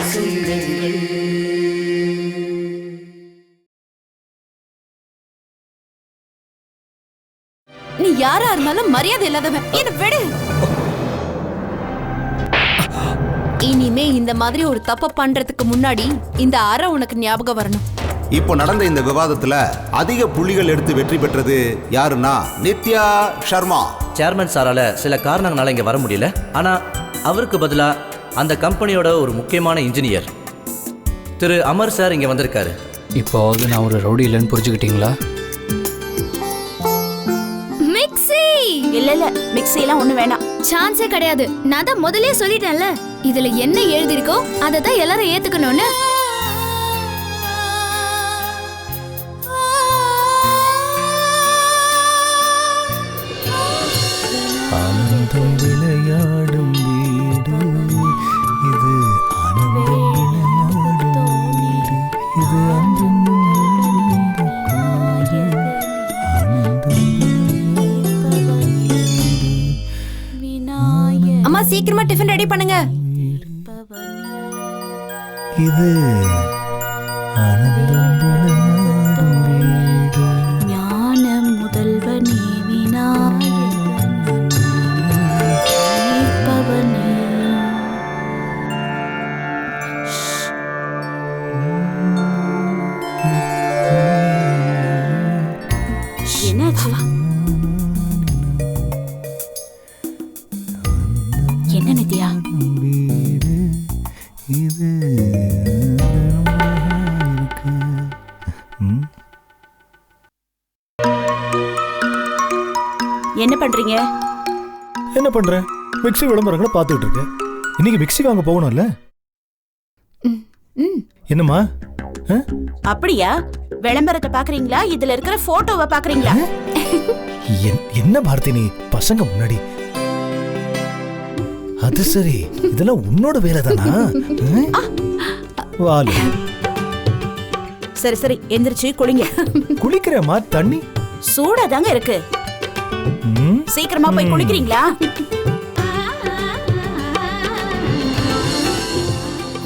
நீ யாரா இருந்தாலும் மரியாதை இல்லாதவன். என்ன விடு. இனிமே இந்த மாதிரி ஒரு தப்ப பண்றதுக்கு முன்னாடி இந்த அறை உனக்கு ஞாபகம் வரணும். இப்போ நடந்த இந்த விவாதத்துல அதிக புள்ளிகள் எடுத்து வெற்றி பெற்றது யாருன்னா நித்யா சர்மா. சேர்மன் சாரால சில காரணங்களால இங்க வர முடியல. ஆனா அவருக்கு பதிலா அந்த கம்பெனியோட ஒரு முக்கியமான இன்ஜினியர் திரு அமர் சார் இங்க வந்திருக்காரு. இப்போது நான் ஒரு ரவுடி இல்லைன்னு புரிஞ்சுக்கிட்டீங்களா? மிக்ஸி இல்ல மிக்ஸி எல்லாம் ஒண்ணு வேணாம். சான்ஸே கிடையாது. நான் தான் முதல்லயே சொல்லிட்டேன்ல, இதுல என்ன எழுதிருக்கோ அதை தான் எல்லாரும் ஏத்துக்கணும்னு. ஆனந்தம் விளையாடும் வீடு இது, ஆனந்தம் விளையாடும் வீடு இது, அன்பும் அம்மா சீக்கிரமா டிஃபன் ரெடி பண்ணுங்க. இது ஆனந்தம் விளையாடும் வீடு. ஞான முதல்வனே விநாயகனே என்ன நித்யா? இது என்ன பண்றீங்க? என்ன பண்ற? மிக்ஸி விளம்பரங்களை பார்த்துட்டு இருக்கேன். இன்னைக்கு மிக்ஸி வாங்க போகணும்ல? என்னம்மா? அப்படியா? விளம்பரத்தை பாக்குறீங்களா? இதுல இருக்கிற போட்டோவை பாக்குறீங்களா? என்ன பார்த்தி நீ பசங்க முன்னாடி? அது சரி, இதெல்லாம் உன்னோட வேலை தானா? வாலு சரி சரி எந்திரிச்சு குளிங்க. குளிக்கிறேம்மா, தண்ணி சூடாதாங்க இருக்கு. சீக்கிரமா போய் குளிக்கிறீங்களா?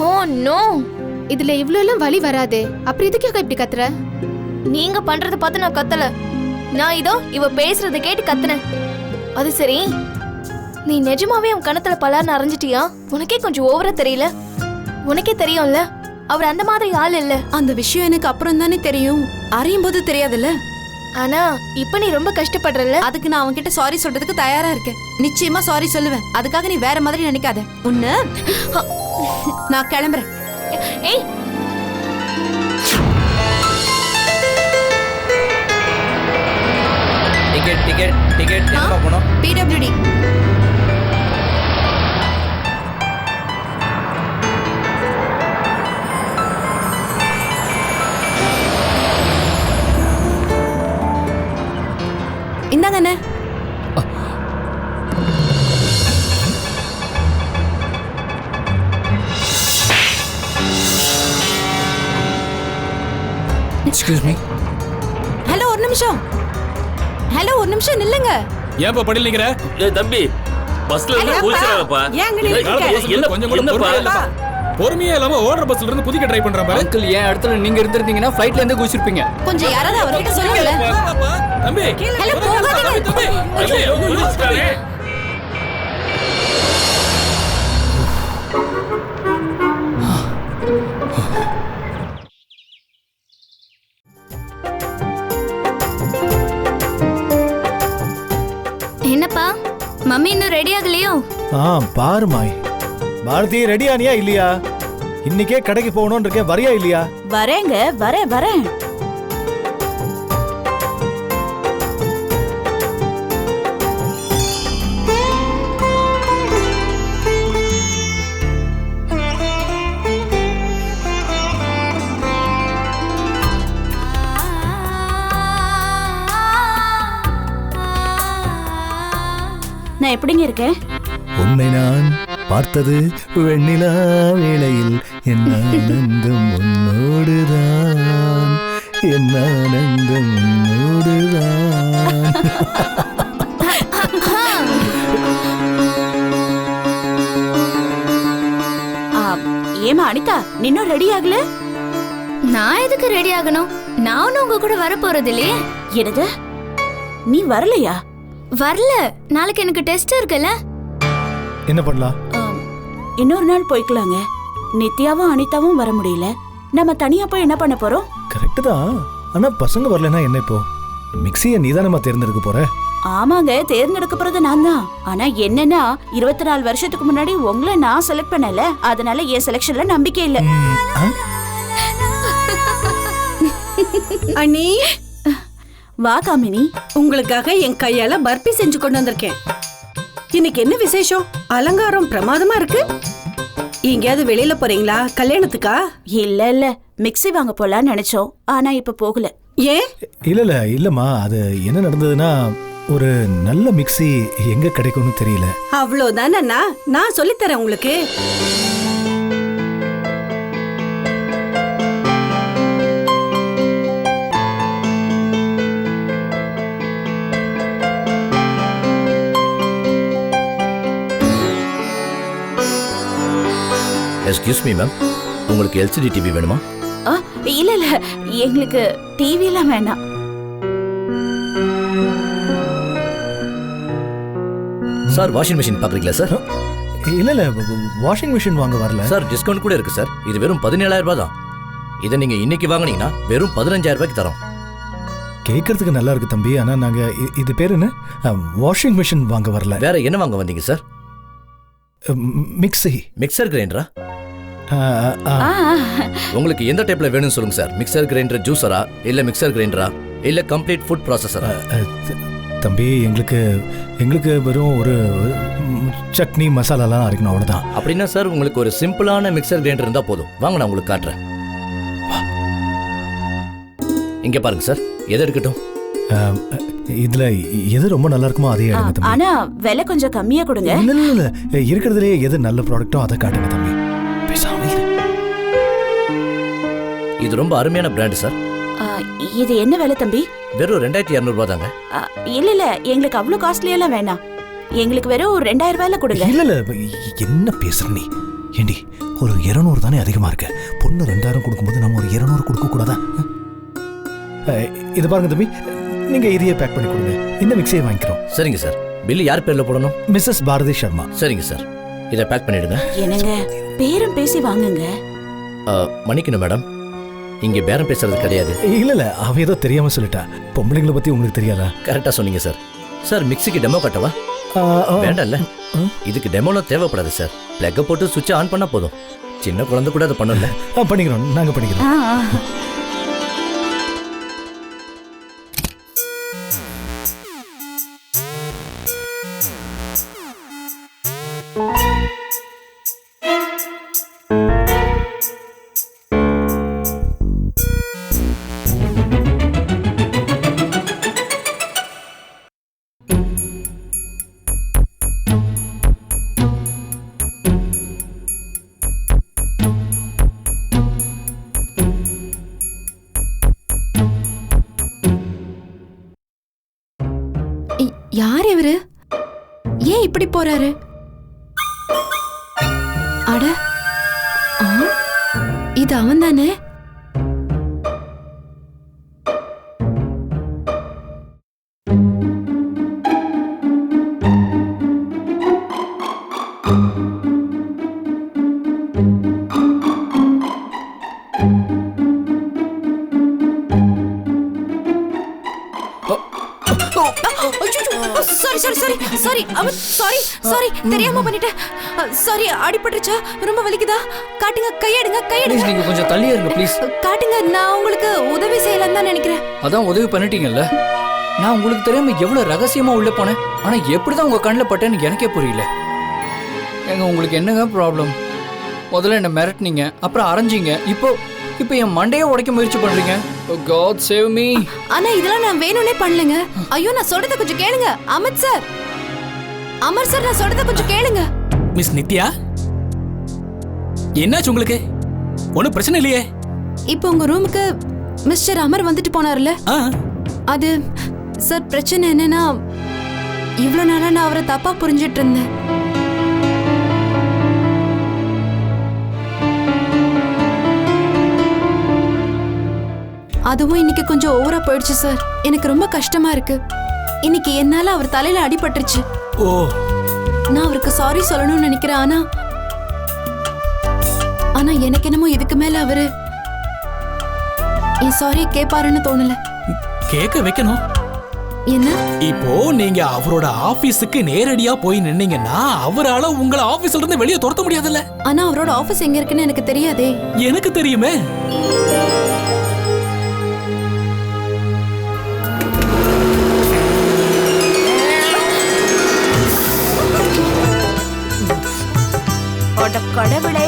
ஓ நோ, இதுல இவ்ளோ எல்லாம் வலி வராதே. அப்புறம் இதுக்கு இப்படி கத்துற? நீங்க பண்றத பார்த்து நான் கத்தல. நான் இதோ இவ பேசுறத கேட்டு கத்துனேன். அது சரி, நீ நிஜமாவே உன் கணத்துல பலார்னு அரைஞ்சிட்டியா? உனக்கே கொஞ்சம் ஓவரா தெரியல? உனக்கே தெரியும்ல அவர் அந்த மாதிரி ஆள் இல்ல. அந்த விஷயம் எனக்கு அப்புறம் தானே தெரியும். அறியும் போது தெரியாதுல்ல. ஆனா இப்ப நீ ரொம்ப கஷ்டப்படுறல. அதுக்கு நான் அவன்கிட்ட சாரி சொல்றதுக்கு தயாரா இருக்கேன். நிச்சயமா சாரி சொல்லுவேன். அதுக்காக நீ வேற மாதிரி நினைக்காத. உன்ன நான் கிளம்புறேன். ஏய், டிக்கெட் டிக்கெட் டிக்கெட் எங்க போறோம்? PWD. இந்தாங்க அண்ணே. Excuse me. ஹலோ ஒரு நிமிஷம். ஹலோ ஒரு நிமிஷம் நில்லுங்க. ஏன்பா படி நிக்கிற? டேய் தம்பி, பஸ்ல இருந்து போயிச்சறாங்கப்பா. ஏங்க நில்லுங்க? என்ன கொஞ்சம் கூட பொறுமையா இல்லப்பா. பொறுமையா இல்லாம ஓடுற பஸ்ல இருந்து குதிக்க ட்ரை பண்றான் பாரு. அங்கிள், ஏன் இடத்துல நீங்க இருந்திருந்தீங்கன்னா ஃளைட்ல இருந்து குதிச்சிருப்பீங்க. கொஞ்சம் யாராவது அவர்கிட்ட சொல்லுங்க. தம்பி, ஹலோ போகாதீங்க. தம்பி, ஐயோ குதிச்சிட்டானே. என்னப்பா, மம்மி இன்னும் ரெடி ஆகலையோ? பாரு மாய். பாரதி ரெடி ஆனியா இல்லையா? இன்னைக்கே கடைக்கு போகணும்னு இருக்கேன், வரியா இல்லையா? வரேங்க, வரேன். நான் எப்படிங்க இருக்கேன்? உன்னை நான் பார்த்தது வெண்ணிலா வேளையில், என் ஆனந்தம் உன்னோடுதான், என் ஆனந்தம் உன்னோடுதான். ஏமா அனிதா இன்னும் ரெடி ஆகல? நான் எதுக்கு ரெடி ஆகணும்? நானும் உங்க கூட வர போறது இல்லையே. என்னது, நீ வரலையா? வரல, நாளைக்கு எனக்கு டெஸ்ட் இருக்குல்ல. என்ன பண்ணலாம்? இன்னொரு நாள் போய்க்கலாங்க. நித்யாவும் அனிதாவும் வர முடியல, நம்ம தனியா போய் என்ன பண்ண போறோம்? கரெக்ட் தான். ஆனா பசங்க வரலன்னா என்ன இப்போ? மிக்ஸியை நீதானமா தேர்ந்தெடுக்க போற? ஆமாங்க, தேர்ந்தெடுக்க போறது நான் தான். ஆனா என்னன்னா 24 வருஷத்துக்கு முன்னாடி உங்களை நான் செலக்ட் பண்ணல, அதனால என் செலக்ஷன்ல நம்பிக்கை இல்ல. அண்ணி, வா காமினி. உங்களுக்காக என் கையால பர்பி செஞ்சு கொண்டு வந்திருக்கேன். இன்னைக்கு என்ன விசேஷம்? அலங்காரம் பிரமாதமா இருக்கு. எங்கேயாவது வெளியில போறீங்களா? கல்யாணத்துக்கா? இல்ல இல்ல, மிக்ஸி வாங்க போலான்னு நினைச்சோம், ஆனா இப்ப போகல. ஏன்? இல்லம்மா, அது என்ன நடந்ததுன்னா ஒரு நல்ல மிக்ஸி எங்க கிடைக்கும்னு தெரியல. அவ்வளவுதானே, நான் சொல்லித்தரேன் உங்களுக்கு. எஸ்கியூஸ் மீ மேம், உங்களுக்கு எல்சிடி டிவி வேணுமா? இல்ல இல்ல, எங்களுக்கு டிவி எல்லாம் வேண்டாம். சார் வாஷிங் மிஷின் பாக்குறீங்களா சார்? இல்ல வாஷிங் மிஷின் வாங்க வரல சார். டிஸ்கவுண்ட் கூட இருக்கு சார். இது வெறும் 17,000 ரூபாய் தான். இதை நீங்க இன்னைக்கு வாங்குனீங்கன்னா வெறும் 15,000 ரூபாய்க்கு தரோம். கேட்கறதுக்கு நல்லா இருக்கு தம்பி, ஆனா நாங்க இது பேர் என்ன, வாஷிங் மிஷின் வாங்க வரல. வேற என்ன வாங்க வந்தீங்க சார்? மிக்ஸி. மிக்சர் கிரைண்டரா? உங்களுக்கு எந்த டைப்ல வேணும்னு சொல்லுங்க சார். மிக்சர் கிரைண்டர், ஜூஸரா, இல்ல மிக்சர் கிரைண்டரா, இல்ல கம்ப்ளீட் ஃபுட் ப்ராசஸரா? தம்பி, எங்களுக்கு வெறும் ஒரு சட்னி மசாலாலாம் அரைக்கணும், அவ்வளவுதான். அப்படின்னா சார் உங்களுக்கு ஒரு சிம்பிளான மிக்சர் கிரைண்டர் இருந்தா போதும். வாங்க, நான் உங்களுக்கு காட்டுறேன். இங்க பாருங்க சார், எது எடுக்கட்டும்? இதுல எது ரொம்ப நல்லா இருக்குமோ அதே எடுங்க தம்பி. ஆனா விலை கொஞ்சம் கம்மியா கொடுங்க. இல்ல இருக்கிறதுலயே எது நல்ல ப்ராடக்ட்டோ அதை காட்டுங்க தம்பி. பேசாம இரு. இது ரொம்ப அருமையான பிராண்ட் சார். இது என்ன விலை தம்பி? வெறும் 2,200 ரூபாய் தாங்க. இல்ல எங்களுக்கு அவ்வளவு காஸ்ட்லியா எல்லாம் வேண்டாம். எங்களுக்கு வெறும் ஒரு 2,000 ரூபாயில கொடுங்க. இல்ல என்ன பேசுற நீ? ஏண்டி, ஒரு 200 தானே அதிகமா இருக்கு. பொண்ணு 2,000 கொடுக்கும்போது நம்ம ஒரு 200 கொடுக்க கூடாதா? இது பாருங்க தம்பி, நீங்க இதையே பேக் பண்ணி கொடுங்க. இந்த மிக்ஸியை வாங்கிக்கிறோம். சரிங்க சார். பில் யார் பேர்ல போடணும்? மிஸ்ஸஸ் பாரதி சர்மா. சரிங்க சார், இதை பேக் பண்ணிடுங்க. என்னங்க பேரம் பேசி வாங்குங்க. மன்னிக்கணும் மேடம், இங்க பேரம் பேசுறது கிடையாது. இல்ல அவ ஏதோ தெரியாம சொல்லிட்டா. பொம்பளைங்களை பத்தி உங்களுக்கு தெரியாதா? கரெக்டா சொன்னீங்க சார். சார் மிக்ஸிக்கு டெமோ காட்டவா? வேண்டாம்ல, இதுக்கு டெமோலாம் தேவைப்படாது சார். பிளக்க போட்டு சுவிட்ச் ஆன் பண்ணா போதும். சின்ன குழந்தை கூட அதை பண்ணல. பண்ணிக்கிறோம், நாங்க பண்ணிக்கிறோம். யார் இவரு? ஏன் இப்படி போறாரு? அட, இது அவன் தானே? தெரியாம பண்ணிட்டேன். சாரி, அடிபட்டுச்சா? ரொம்ப வலிக்குதா? காட்டுங்க, கையெடுங்க, கையெடுங்க. நீங்க கொஞ்சம் தள்ளியே இருங்க ப்ளீஸ். காட்டுங்க, நான் உங்களுக்கு உதவி செய்யலாம் தான் நினைக்கிறேன். அதான் உதவி பண்ணிட்டீங்கல்ல. நான் உங்களுக்கு தெரியாம எவ்வளவு ரகசியமா உள்ள போனேன். ஆனா எப்படிதான் உங்க கண்ணில் பட்டேன்னு எனக்கே புரியல. ஏங்க, உங்களுக்கு என்னங்க ப்ராப்ளம்? முதல்ல என்ன மிரட்டினீங்க, அப்புறம் அரைஞ்சிங்க, இப்போ என் மண்டையை உடைக்க முயற்சி பண்றீங்க. God save me. ஆனா இதெல்லாம் நான் வேணும்னே பண்ணலங்க. ஐயோ, நான் சொல்றத கொஞ்சம் கேளுங்க. அமர் சார், நான் சொல்றத கொஞ்சம் கேளுங்க. மிஸ் நித்யா, என்னாச்சு உங்களுக்கு? ஒன்னும் பிரச்சனை இல்லையே? இப்போ உங்க ரூமுக்கு மிஸ்டர் அமர் வந்துட்டு போனார்ல, அது சார் பிரச்சனை என்னன்னா, இவ்வளவு நாளா நான் அவரை தப்பா புரிஞ்சிட்டு இருந்தேன். அதுவும் இன்னைக்கு கொஞ்சம் ஓவரா போயிடுச்சு சார். எனக்கு ரொம்ப கஷ்டமா இருக்கு. இன்னைக்கு என்னால அவர் தலையில அடிபட்டுருச்சு. ஓ, நான் அவருக்கு சாரி சொல்லணும்னு நினைக்கிறேன். ஆனா எனக்கு என்னமோ இதுக்கு மேல அவரு என் சாரியை கேட்பாருன்னு தோணல. கேட்க வைக்கணும். என்ன? இப்போ நீங்க அவரோட ஆபீஸுக்கு நேரடியா போய் நின்னீங்கன்னா அவரால உங்களை ஆபீஸ்ல இருந்து வெளியே துரத்த முடியாதுல்ல. ஆனா அவரோட ஆபீஸ் எங்க இருக்குன்னு எனக்கு தெரியாதே. எனக்கு தெரியுமே. கடவுளே,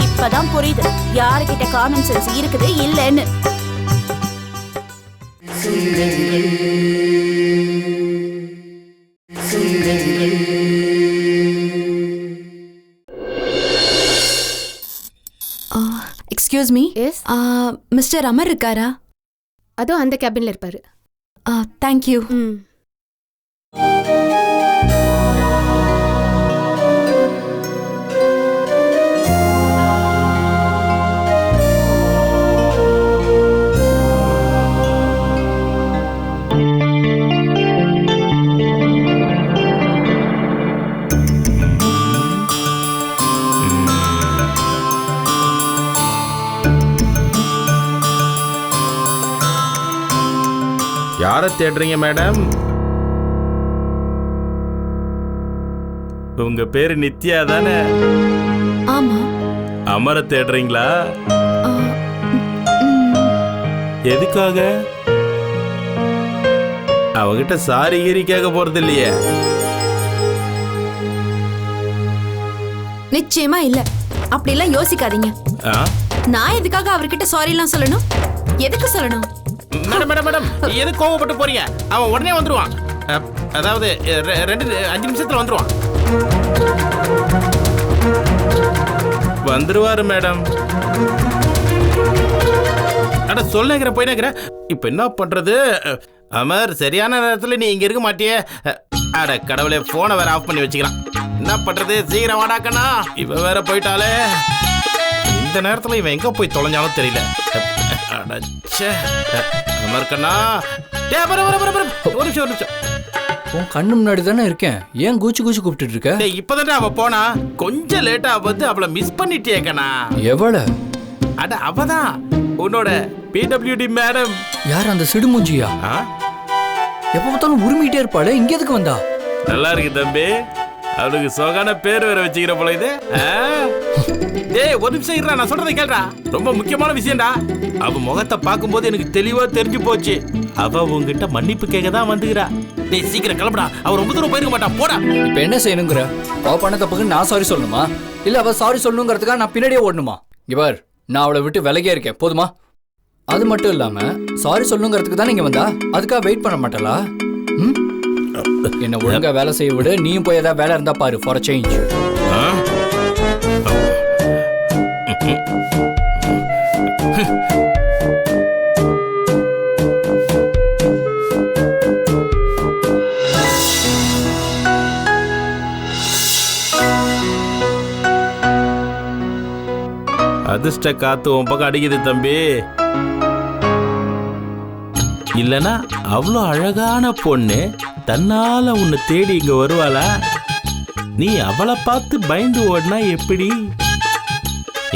இப்பதான் புரியுது யாருகிட்ட காமன் சென்ஸ் இருக்குது இல்லன்னு. Excuse me. Yes. Mister Amar இருக்காரா? அதோ அந்த கேபின்ல இருப்பாரு. தேங்க்யூ. யாரை தேடுறீங்க மேடம்? உங்க பேரு நித்யா தானே? ஆமா. அமர தேடுறீங்களா? எதுக்காக? அவகிட்ட சாரி கீரி கேட்க போறது இல்லையே. நிச்சயமா இல்ல. அப்படி எல்லாம் யோசிக்காதீங்க. நான் எதுக்காக அவர்கிட்ட சாரி எல்லாம் சொல்லணும்? எதுக்கு சொல்லணும்? மேடம் மேடம் மேடம், எது கோவப்பட்டு போறீங்க? அவன் உடனே வந்துருவான். அதாவது 5 நிமிஷத்துல வந்துருவான். வந்துருவாரு மேடம். அட சொல்லுங்கிற போயினங்கிற. இப்ப என்ன பண்றது? அமர், சரியான நேரத்துல நீ இங்க இருக்க மாட்டியே. அட கடவுளே, போனை வேற ஆஃப் பண்ணி வச்சுக்கிறான். என்ன பண்றது? சீக்கிரம் வாடாக்கண்ணா. இவ வேற போயிட்டாலே. இந்த நேரத்துல இவன் எங்க போய் தொலைஞ்சாலும் தெரியல. அமர்கண்ணா, ஒரு நிமிஷம். உன் கண்ணு முன்னாடி தானே இருக்கேன். ஏன் கூச்சு கூச்சு கூப்பிட்டு இருக்க? இப்பதானே அவ போனா. கொஞ்சம் லேட்டா வந்து அவளை மிஸ் பண்ணிட்டேக்கண்ணா. எவள? அட அவதான், உன்னோட பிடபிள்யூடி மேடம். யார் அந்த சிடுமூஞ்சியா? எப்ப பார்த்தாலும் உரிமிட்டே இருப்பாளே, இங்க எதுக்கு வந்தா? நல்லா இருக்கு தம்பி. அவளுக்கு சொகான பேர் வேற வச்சுக்கிற போல இது. டேய், ஒரு நிமிஷம் இருடா, நான் சொல்றதை கேளுடா. ரொம்ப முக்கியமான விஷயம்டா. அவ முகத்தை பார்க்கும்போது எனக்கு தெளிவா தெரிஞ்சு போச்சு. அவ உங்ககிட்ட மன்னிப்பு கேட்க தான் வந்துக்கிறா. டேய் சீக்கிரம் கிளம்புடா. அவ ரொம்ப தூரம் போயிருக்க மாட்டா. போடா. இப்ப என்ன செய்யணுங்கிற? அவ பண்ண தப்புக்கு நான் சாரி சொல்லணுமா? இல்ல அவ சாரி சொல்லணுங்கிறதுக்காக நான் பின்னாடியே ஓடணுமா? இங்க பார், நான் அவளை விட்டு விலகியே இருக்கேன், போதுமா? அது மட்டும் இல்லாம சாரி சொல்லணுங்கிறதுக்கு தான் நீங்க வந்தா, அதுக்காக வெயிட் பண்ண மாட்டலா? என்ன ஒழுங்கா வேலை செய்ய விடு. நீயும் போய் ஏதாவது வேலை இருந்தா பாரு, ஃபார் அ சேஞ்ச். அதிர்ஷ்ட காத்து உன் பக்கம் அடிக்குது தம்பி. இல்லனா அவ்வளோ அழகான பொண்ணு தன்னால உன்னை தேடி இங்க வருவாளா? நீ அவளை பார்த்து பயந்து ஓடினா எப்படி?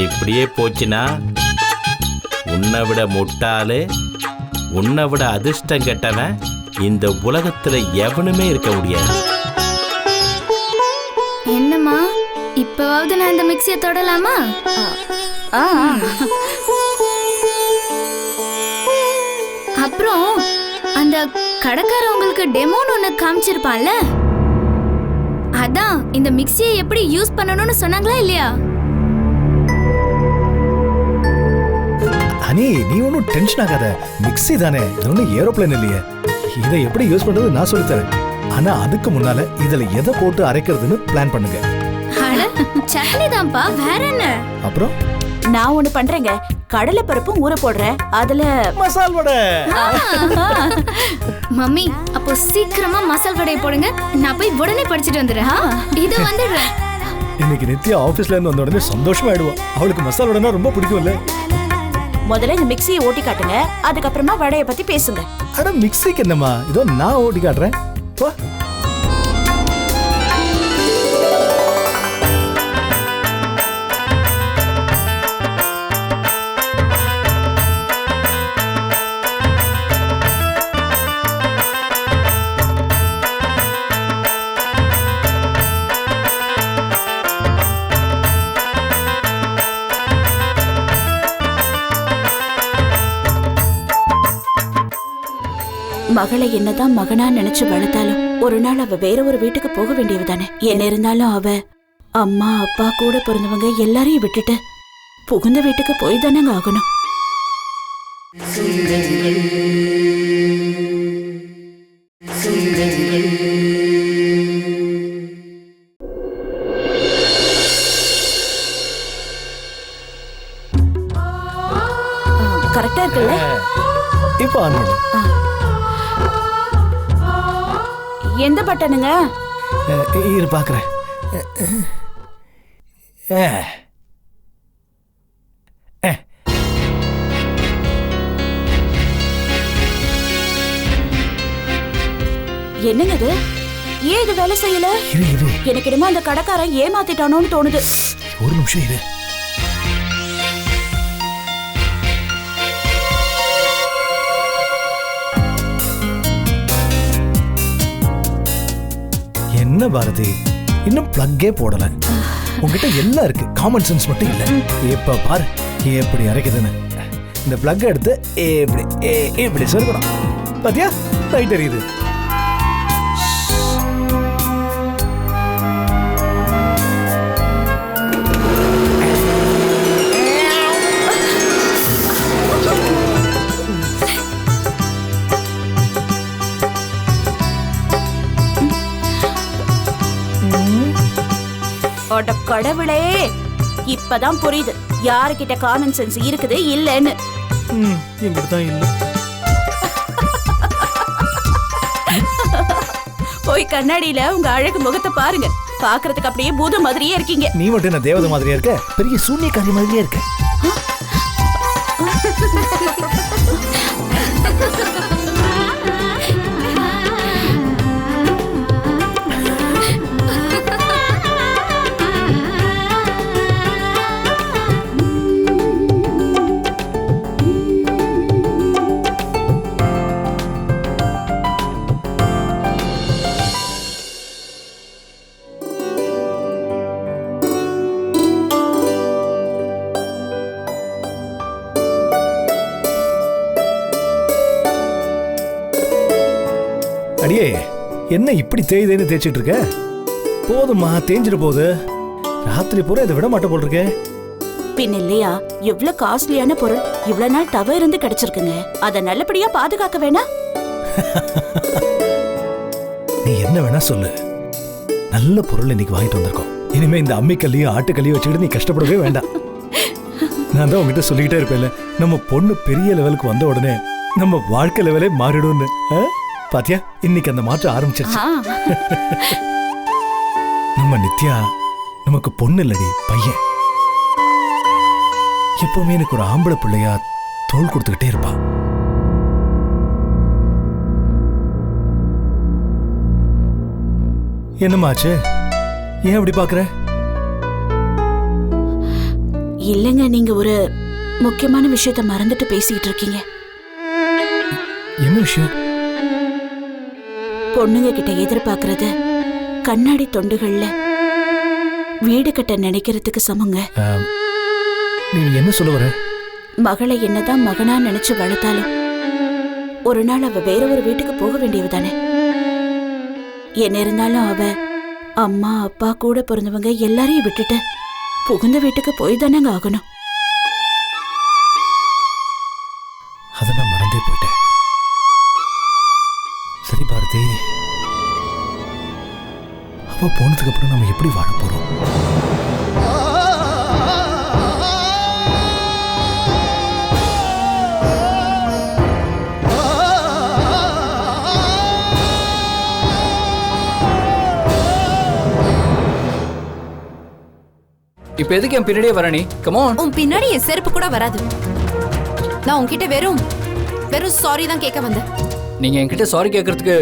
இப்படியே போச்சுனா உன்னை விட முட்டாளு, உன்னை விட அதிர்ஷ்டம் கெட்டவன் இந்த உலகத்துல எவனுமே இருக்க முடியாது. என்னம்மா, இப்பவாவது நான் இந்த மிக்ஸியை தொடலாமா? அப்புறம் அந்த கடைக்காரன் உங்களுக்கு டெமோன்னு ஒண்ணு காமிச்சிருப்பான்ல, அதான் இந்த மிக்ஸியை எப்படி யூஸ் பண்ணணும்னு சொன்னாங்களா இல்லையா? ஹனி, நீ ஒன்றும் டென்ஷன் ஆகாத. மிக்ஸி தானே, இது ஒன்றும் ஏரோப்ளேன் இல்லையே. இதை எப்படி யூஸ் பண்றது நான் சொல்லித்தரேன். ஆனா அதுக்கு முன்னால இதுல எதை போட்டு அரைக்கிறதுன்னு பிளான் பண்ணுங்க. சட்னி தான்ப்பா, வேற என்ன? அப்புறம் நான் ஒண்ணு பண்றேங்க. கடலை பருப்பும் ஊற போடுறேன். அதுல மசால் வடை. மம்மி, அப்போ சீக்கிரமா மசால் வடையை போடுங்க. நான் போய் உடனே படிச்சுட்டு வந்துடுறேன். இது வந்துடுறேன். இன்னைக்கு நித்யா ஆபீஸ்ல இருந்து வந்த உடனே சந்தோஷமா ஆயிடுவா. அவளுக்கு மசால் வடைனா ரொம்ப பிடிக்கும்ல. முதல்ல இந்த மிக்ஸியை ஓட்டி காட்டுங்க, அதுக்கப்புறமா வடையை பத்தி பேசுங்க. அட மிக்ஸிக்கு என்னம்மா, இதோ நான் ஓட்டி காட்டுறேன். வா. மகளை என்னதான் மகனா நினைச்சு வளர்த்தாலும் ஒரு நாள் அவ வேற ஒரு வீட்டுக்கு போக வேண்டியவதானே. என்ன இருந்தாலும் அவ அம்மா அப்பா கூட பிறந்தவங்க எல்லாரையும் விட்டுட்டு புகுந்த வீட்டுக்கு போய் தானங்க ஆகணும். கரெக்டா இருக்குல்ல? இப்போ ஆன் பண்ணு. எந்த பட்டனுங்க? இரு பாக்குறேன். என்னங்க இது? ஏன் இது வேலை செய்யல? எனக்கு என்னமோ அந்த கடைக்காரன் ஏமாத்திட்டானோன்னு தோணுது. ஒரு நிமிஷம் இரு. என்ன பாரதி, இன்னும் பிளக்கே போடல. உங்ககிட்ட எல்லாம் இருக்கு, காமன் சென்ஸ் மட்டும் இல்ல. இப்ப பாரு எப்படி அரைக்குதுன்னு. இந்த பிளக் எடுத்து இப்படி சொருகணும். பாத்தியா, லைட் எரியுது. கடவுளே, இப்பதான் புரியுது யாருக்கிட்ட காமன் சென்ஸ் இருக்குது இல்லன்னு. இப்படிதான் இல்ல. போய் கண்ணாடியில உங்க அழகு முகத்தை பாருங்க. பாக்குறதுக்கு அப்படியே பூத மாதிரியே இருக்கீங்க. நீ மட்டும் என்ன தேவதை மாதிரியா இருக்க? பெரிய சூன்யக்காரி மாதிரியே இருக்க. அடியே, என்ன இப்படி தேய்தேன்னு தேய்ச்சிட்டு இருக்க? போதுமா, தேஞ்சிட்டு போகுது. ராத்திரி பூரா இதை விட மாட்டே போல் இருக்க. பின் இல்லையா, எவ்வளவு காஸ்ட்லியான பொருள் இவ்வளவு நாள் தவ இருந்து கிடைச்சிருக்குங்க. அதை நல்லபடியா பாதுகாக்க வேணா? நீ என்ன வேணா சொல்லு, நல்ல பொருள் இன்னைக்கு வாங்கிட்டு வந்திருக்கோம். இனிமே இந்த அம்மிக்கல்லையும் ஆட்டுக்கல்லையும் வச்சுக்கிட்டு நீ கஷ்டப்படவே வேண்டாம். நான் தான் உங்ககிட்ட சொல்லிக்கிட்டே இருப்பேன்ல, நம்ம பொண்ணு பெரிய லெவலுக்கு வந்த உடனே நம்ம வாழ்க்கை லெவலே மாறிடும்னு. பாத்தியா, இன்னைக்கு அந்த மாற்றம் ஆரம்பிச்சிருச்சு. நம்ம நித்யா நமக்கு பொண்ணு இல்லடி, பையன். எப்பவுமே எனக்கு ஒரு ஆம்பளை பிள்ளையா தோள் கொடுத்துக்கிட்டே இருப்பா. என்னமாச்சு, ஏன் அப்படி பாக்குற? இல்லங்க, நீங்க ஒரு முக்கியமான விஷயத்தை மறந்துட்டு பேசிட்டு இருக்கீங்க. என்ன விஷயம்? பொண்ணுங்க கிட்ட எதிர்பார்க்கறது கண்ணாடி தொண்டுகள்ல வீடு கட்ட நினைக்கிறதுக்கு சமங்க. நீ என்ன சொல்ல வர? மகளை என்னதான் மகனா நினைச்சு வளர்த்தாலும் ஒரு நாள் அவ வேற ஒரு வீட்டுக்கு போக வேண்டியவதானே. என்ன இருந்தாலும் அவ அம்மா அப்பா கூட பிறந்தவங்க எல்லாரையும் விட்டுட்டு புகுந்த வீட்டுக்கு போய் தானங்க ஆகணும். அதை நான் மறந்தே போயிட்டேன். சரி பாரதி, அவ போனதுக்கு அப்புறம் நம்ம எப்படி வாழ போறோம்? இப்ப எதுக்கு என் பின்னாடியே வர? நீ கம் ஆன். உன் பின்னாடி என் செருப்பு கூட வராது. நான் உன்கிட்ட வெறும் சாரி தான் கேட்க வந்தேன். நீங்க என்கிட்ட சாரி கேட்கறதுக்கு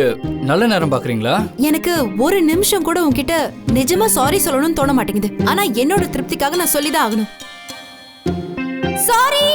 நல்ல நேரம் பாக்குறீங்களா? எனக்கு ஒரு நிமிஷம் கூட உன்கிட்ட நிஜமா சாரி சொல்லணும்னு தோண மாட்டேங்குது. ஆனா என்னோட திருப்திக்காக நான் சொல்லிதான் ஆகணும். சாரி.